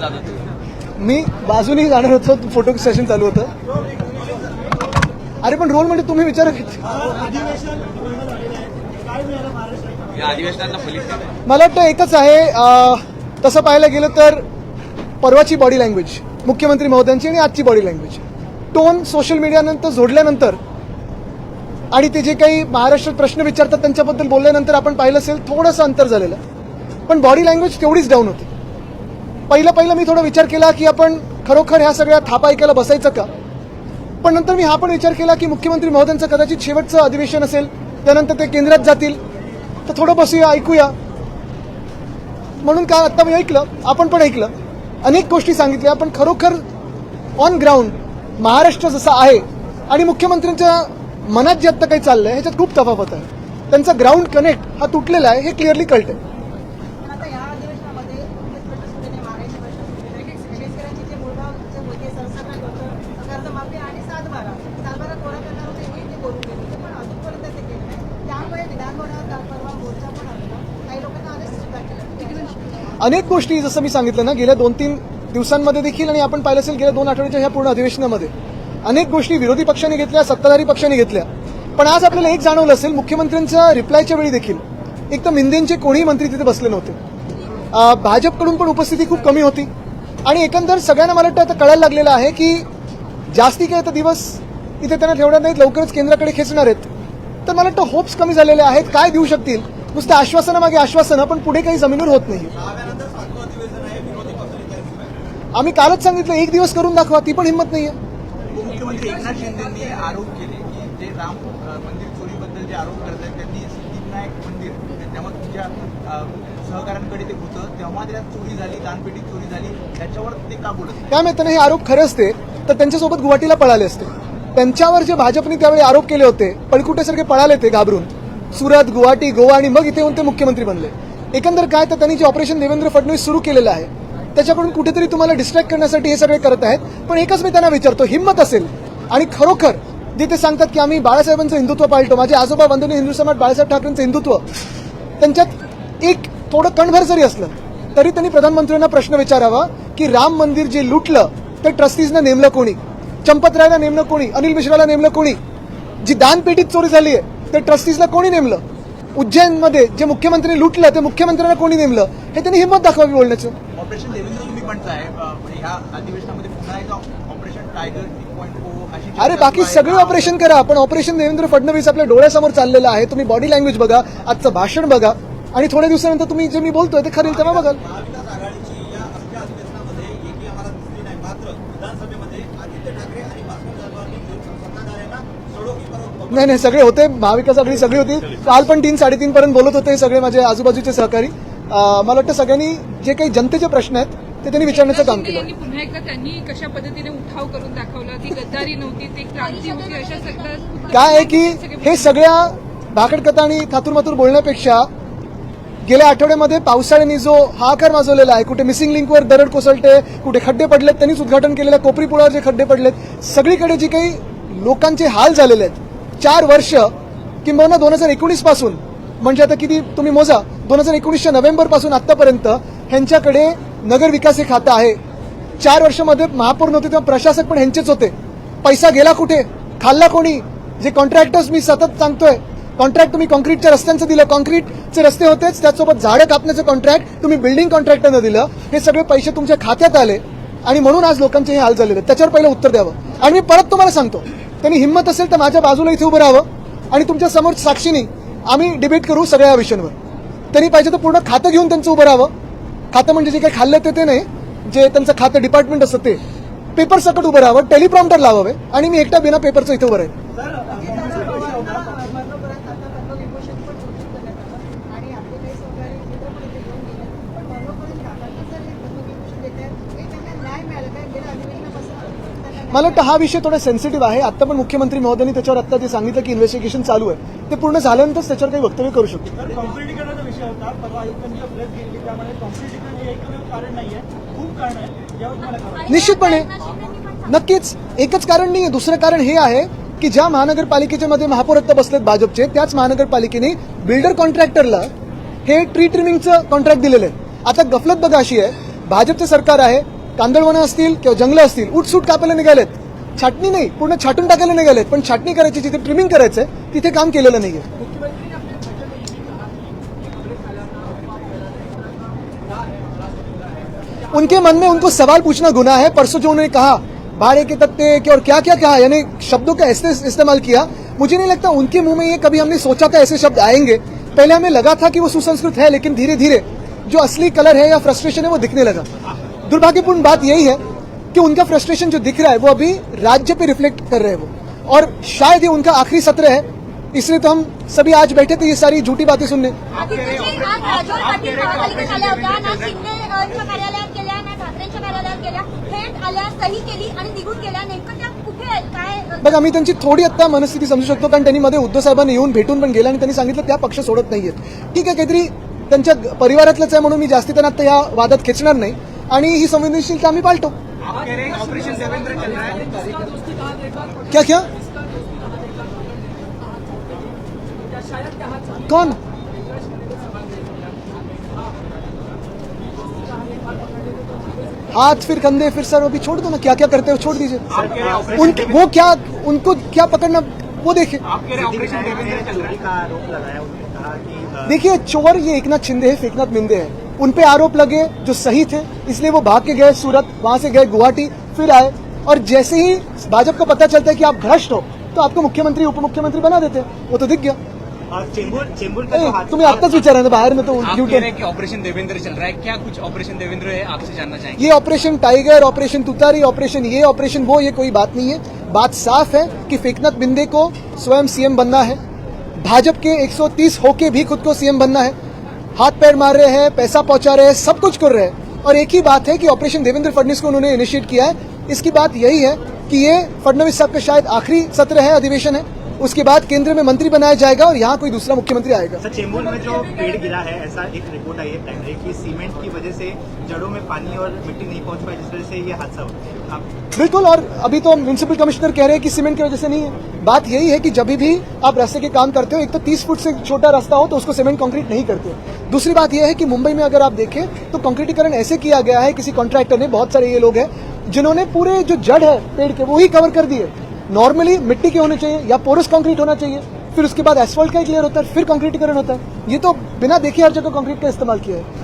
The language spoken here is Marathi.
जात होते? मी बाजूनी जाणार होतो, फोटो सेशन चालू होतं. अरे पण रोल म्हणजे तुम्ही विचारा. या अधिवेशनाला फलित काय? मला वाटतं एकच आहे. तसं पाहायला गेलं तर परवाची बॉडी लँग्वेज मुख्यमंत्री महोदयांची आणि आजची बॉडी लँग्वेज टोन सोशल मीडियानंतर जोडल्यानंतर आणि ते जे काही महाराष्ट्रात प्रश्न विचारतात त्यांच्याबद्दल बोलल्यानंतर आपण पाहिलं असेल थोडंसं अंतर झालेलं, पण बॉडी लँग्वेज तेवढीच डाऊन होती. पहिलं मी थोडा विचार केला की आपण खरोखर ह्या सगळ्या थापा ऐकायला बसायचं का. पण नंतर मी हा पण विचार केला की मुख्यमंत्री महोदयांचं कदाचित शेवटचं अधिवेशन असेल, त्यानंतर ते केंद्रात जातील, तर थोडं बसूया ऐकूया. म्हणून काय आता मी ऐकलं, आपण पण ऐकलं, अनेक गोष्टी सांगितल्या, पण खरोखर ऑन ग्राउंड महाराष्ट्र जसा आहे आणि मुख्यमंत्र्यांच्या मनात जे आत्ता काही चाललंय ह्याच्यात खूप तफावत आहे. त्यांचा ग्राउंड कनेक्ट हा तुटलेला आहे हे क्लिअरली कळतंय. अनेक गोष्टी जसं मी सांगितलं ना, गेल्या 2-3 दिवसांमध्ये देखील आणि आपण पाहिलं असेल गेल्या 2 आठवड्याच्या ह्या पूर्ण अधिवेशनामध्ये अनेक गोष्टी विरोधी पक्षांनी घेतल्या, सत्ताधारी पक्षांनी घेतल्या. पण आज आपल्याला एक जाणवलं असेल, मुख्यमंत्र्यांच्या रिप्लायच्या वेळी देखील एक तर मिंदेंचे कोणीही मंत्री तिथे बसले नव्हते. भाजपकडून पण उपस्थिती खूप कमी होती आणि एकंदर सगळ्यांना मला वाटतं आता कळायला लागलेलं आहे की जास्ती काय आता दिवस इथे त्यांना ठेवणार नाहीत, लवकरच केंद्राकडे खेचणार आहेत. तर मला वाटतं होप्स कमी झालेले आहेत. काय देऊ शकतील नुसतं आश्वासनामागे आश्वासनं, पण पुढे काही जमिनीवर होत नाही. आम्ही कालच सांगितलं 1 दिवस करून दाखवा, ती पण हिंमत नाहीये. मुख्यमंत्री एकनाथ शिंदेंनी आरोप केले की जे राम मंदिर चोरीबद्दल जे आरोप करतात त्यांनी सिद्धिविनायक मंदिर त्यामुळे तुमच्या सहकाऱ्यांकडे ते होतं तेव्हा त्यात चोरी झाली, दानपेटीत चोरी झाली, त्याच्यावर ते का बोलत काय माहिती नाही, हे आरोप खरे असते तर त्यांच्यासोबत गुवाहाटीला पळाले असते. त्यांच्यावर जे भाजपने त्यावेळी आरोप केले होते, पळकुट्यासारखे पळाले ते घाबरून सुरत, गुवाहाटी, गोवा आणि मग इथे येऊन ते मुख्यमंत्री बनले. एकंदर काय तर त्यांनी जे ऑपरेशन देवेंद्र फडणवीस सुरू केलेलं आहे त्याच्याकडून कुठेतरी तुम्हाला डिस्ट्रॅक्ट करण्यासाठी हे सगळे करत आहेत. पण एकच मी त्यांना विचारतो, हिंमत असेल आणि खरोखर जे ते सांगतात की आम्ही बाळासाहेबांचं हिंदुत्व पाळतो, माझे आजोबा वंदनीय हिंदू सम्राट बाळासाहेब ठाकरेंचं हिंदुत्व, त्यांच्यात एक थोडं कणभर जरी असलं तरी त्यांनी प्रधानमंत्र्यांना प्रश्न विचारावा की राम मंदिर जे लुटलं ते ट्रस्टीजनं नेमलं कोणी, चंपतरायला नेमलं कोणी, अनिल मिश्राला नेमलं कोणी, जी दानपेटीत चोरी झाली आहे ते ट्रस्टीजला कोणी नेमलं, उज्जैनमध्ये जे मुख्यमंत्री लुटलं ते मुख्यमंत्र्यांना कोणी नेमलं, हे त्यांनी हिंमत दाखवावी बोलण्याचं. ऑपरेशन देवेंद्र तुम्ही म्हणताय ह्या अधिवेशनामध्ये पुन्हा एकदा ऑपरेशन टायगर 3.0 अशी अरे बाकी सगळे ऑपरेशन करा, पण ऑपरेशन देवेंद्र फडणवीस आपल्या डोळ्यासमोर चाललेलं आहे. तुम्ही बॉडी लँग्वेज बघा, आजचं भाषण बघा आणि थोड्या दिवसानंतर तुम्ही जे मी बोलतोय ते खरेल तेव्हा बघाल. नाही सगळे होते, महाविकास आघाडी सगळी होती. काल पण 3-3:30 पर्यंत बोलत होते सगळे माझे आजूबाजूचे सहकारी. मला वाटतं सगळ्यांनी जे काही जनतेचे प्रश्न आहेत ते त्यांनी विचारण्याचं काम केलं. पुन्हा एकदा त्यांनी कशा पद्धतीने उठाव करून दाखवला, ती गद्दारी नव्हती, ती क्रांती होती, अशा सगळं काय आहे की हे सगळ्या भाकडकथा आणि थातूरमातूर बोलण्यापेक्षा गेल्या आठवड्यामध्ये पावसाळ्याने जो हाहाकार माजवलेला आहे, कुठे मिसिंग लिंकवर दरड कोसळते, कुठे खड्डे पडलेत, त्यांनीच उद्घाटन केलेल्या कोपरी पुलावर जे खड्डे पडलेत, सगळीकडे जे काही लोकांचे हाल झालेले आहेत 4 वर्ष किंबहुना 2019 पासून, म्हणजे आता किती तुम्ही मोजा, 2019च्या नोव्हेंबर पासून आतापर्यंत ह्यांच्याकडे नगर विकास हे खातं आहे. 4 वर्षामध्ये महापौर नव्हते तेव्हा प्रशासक पण ह्यांचेच होते. पैसा गेला कुठे, खाल्ला कोणी? जे कॉन्ट्रॅक्टर्स मी सतत सांगतोय, कॉन्ट्रॅक्ट तुम्ही कॉन्क्रीटच्या रस्त्यांचं दिलं, कॉन्क्रीटचे रस्ते होतेच, त्याचसोबत झाडं कापण्याचं कॉन्ट्रॅक्ट तुम्ही बिल्डिंग कॉन्ट्रॅक्टरनं दिलं. हे सगळे पैसे तुमच्या खात्यात आले आणि म्हणून आज लोकांचे हे हाल झालेले. त्याच्यावर पहिलं उत्तर द्यावं. आणि मी परत तुम्हाला सांगतो, त्यांनी हिंमत असेल तर माझ्या बाजूला इथे उभं राहावं आणि तुमच्या समोर साक्षीनी आम्ही डिबेट करू सगळ्या विषयांवर. त्यांनी पाहिजे तर पूर्ण खातं घेऊन त्यांचं उभं राहावं. खातं म्हणजे जे काही खाल्लं ते नाही, जे त्यांचं खातं डिपार्टमेंट असतं ते पेपर सकट उभं राहावं, टेलिप्रॉम्प्टर लावावे आणि मी एकटा बिना पेपरचं इथे उभं राहील. मला वाटतं हा विषय थोडा सेन्सिटिव्ह आहे. आता पण मुख्यमंत्री महोदयांनी त्याच्यावर आता जे सांगितलं की इन्व्हेस्टिगेशन चालू आहे, ते पूर्ण झाल्यानंतरच त्याच्यावर काही वक्तव्य करू शकतो. निश्चितपणे नक्कीच एकच कारण नाही, दुसरं कारण हे आहे की ज्या महानगरपालिकेच्या मध्ये महापौर आता बसलेत भाजपचे, त्याच महानगरपालिकेने बिल्डर कॉन्ट्रॅक्टरला हे ट्री ट्रिमिंगचं कॉन्ट्रॅक्ट दिलेलं आहे. आता गफलत बघा अशी आहे भाजपचं सरकार आहे, कांदळवनं असतील किंवा जंगलं असतील, उठसूट कापायला निघालेत. छाटणी नाही, पूर्ण छाटून टाकायला निघालेत. पण छाटणी करायची, जिथे ट्रिमिंग करायचंय तिथे काम केलेलं नाहीये. उनके मन में उनको सवाल पूछना गुनाह है. परसों जो उन्होंने कहा भाड़े के तख्ते के और क्या क्या कहा, यानी शब्दों का ऐसे इस्तेमाल किया, मुझे नहीं लगता उनके मुंह में ये कभी हमने सोचा था ऐसे शब्द आएंगे. पहले हमें लगा था कि वो सुसंस्कृत है, लेकिन धीरे धीरे जो असली कलर है या फ्रस्ट्रेशन है वो दिखने लगा. दुर्भाग्यपूर्ण बात यही है कि उनका फ्रस्ट्रेशन जो दिख रहा है वो अभी राज्य पे रिफ्लेक्ट कर रहे हैं वो, और शायद ये उनका आखिरी सत्र है. इसलिए तो हम सभी आज बैठे थे ये सारी झूठी बातें सुनने. आदित्यजी, आज राजौर पाटील महापालिकेत आल्या होत्या, ना शिंदेच्या कार्यालयात गेल्या, ना ठाकरेंच्या कार्यालयात गेल्या, थेट आल्या, सही केली आणि निघून गेल्या. नेमकं त्या कुठे आहेत, काय? बघा, मी त्यांची थोडी आता मनस्थिती समजू शकतो, कारण त्यांनी मध्ये उद्धव साहेबांना येऊन भेटून पण गेला आणि त्यांनी सांगितलं त्या पक्ष सोडत नाहीयेत. ठीक आहे, काहीतरी त्यांच्या परिवारातलंच आहे म्हणून मी जास्ती त्यांना आता या वादात खेचणार नाही, आणि ही संवेदनशीलता आम्ही पाळतो. ऑपरेशन देवेंद्र चल रहा है. क्या क्या कौन? हाथ फिर कंधे फिर सर, अभी छोड़ दो ना, क्या क्या करते हो छोड़ दीजिए. वो क्या, उनको क्या पकड़ना वो देखे. ऑपरेशन देवेंद्र चल रहा है. का आरोप लगाया, उन्होंने कहा कि देखिए, चोर ये एकनाथ शिंदे है, फेकनाथ मिंदे है. उन पे आरोप लगे जो सही थे, इसलिए वो भाग के गए सूरत, वहां से गए गुवाहाटी, फिर आए, और जैसे ही भाजपा को पता चलता है कि आप भ्रष्ट हो तो आपको मुख्यमंत्री उप मुख्यमंत्री बना देते हैं. वो तो दिख गया. चेंबूर का जो हादसा तुम्हें आत्ताच विचारा ना, बाहर में तो आप यू कह रहे हैं कि ऑपरेशन देवेंद्र चल रहा है, क्या कुछ ऑपरेशन देवेंद्र है, आपसे जानना चाहेंगे. ये ऑपरेशन टाइगर, ऑपरेशन तुतारी, ऑपरेशन ये, ऑपरेशन वो, ये कोई बात नहीं है. बात साफ है कि फेकनाथ बिंदे को स्वयं सीएम बनना है. भाजपा के 130 होके भी खुद को सीएम बनना है. हाथ पैर मार रहे हैं, पैसा पहुंचा रहे हैं, सब कुछ कर रहे हैं. और एक ही बात है कि ऑपरेशन देवेंद्र फडणवीस को उन्होंने इनिशिएट किया है. इसकी बात यही है कि ये फडणवीस साहब का शायद आखिरी सत्र है, अधिवेशन है. उसके बाद केंद्र में मंत्री बनाया जाएगा और यहाँ कोई दूसरा मुख्यमंत्री आएगा. सर, चेंबूर में जो पेड़ गिरा है, ऐसा एक रिपोर्ट आई है प्राइमरी कि सीमेंट की वजह से जड़ों में पानी और मिट्टी नहीं पहुंच पाई, जिस वजह से ये हादसा हुआ. आप बिल्कुल. और अभी तो म्युनिसिपल कमिश्नर कह रहे हैं कि सीमेंट की वजह से नहीं है. बात यही है कि जब भी आप रास्ते के काम करते हो, एक तो 30 फुट से छोटा रास्ता हो तो उसको सीमेंट कंक्रीट नहीं करते. दूसरी बात यह है कि मुंबई में अगर आप देखें तो कंक्रीटीकरण ऐसे किया गया है, किसी कॉन्ट्रैक्टर ने, बहुत सारे ये लोग हैं जिन्होंने पूरे जो जड़ है पेड़ के वो ही कवर कर दिए. नॉर्मली मिट्टी के होने चाहिए या पोरस कंक्रीट होना चाहिए, फिर उसके बाद एसफॉल्ट का ही क्लियर होता है, फिर कंक्रीटीकरण होता है. ये तो बिना देखे हर जगह कंक्रीट का इस्तेमाल किया है.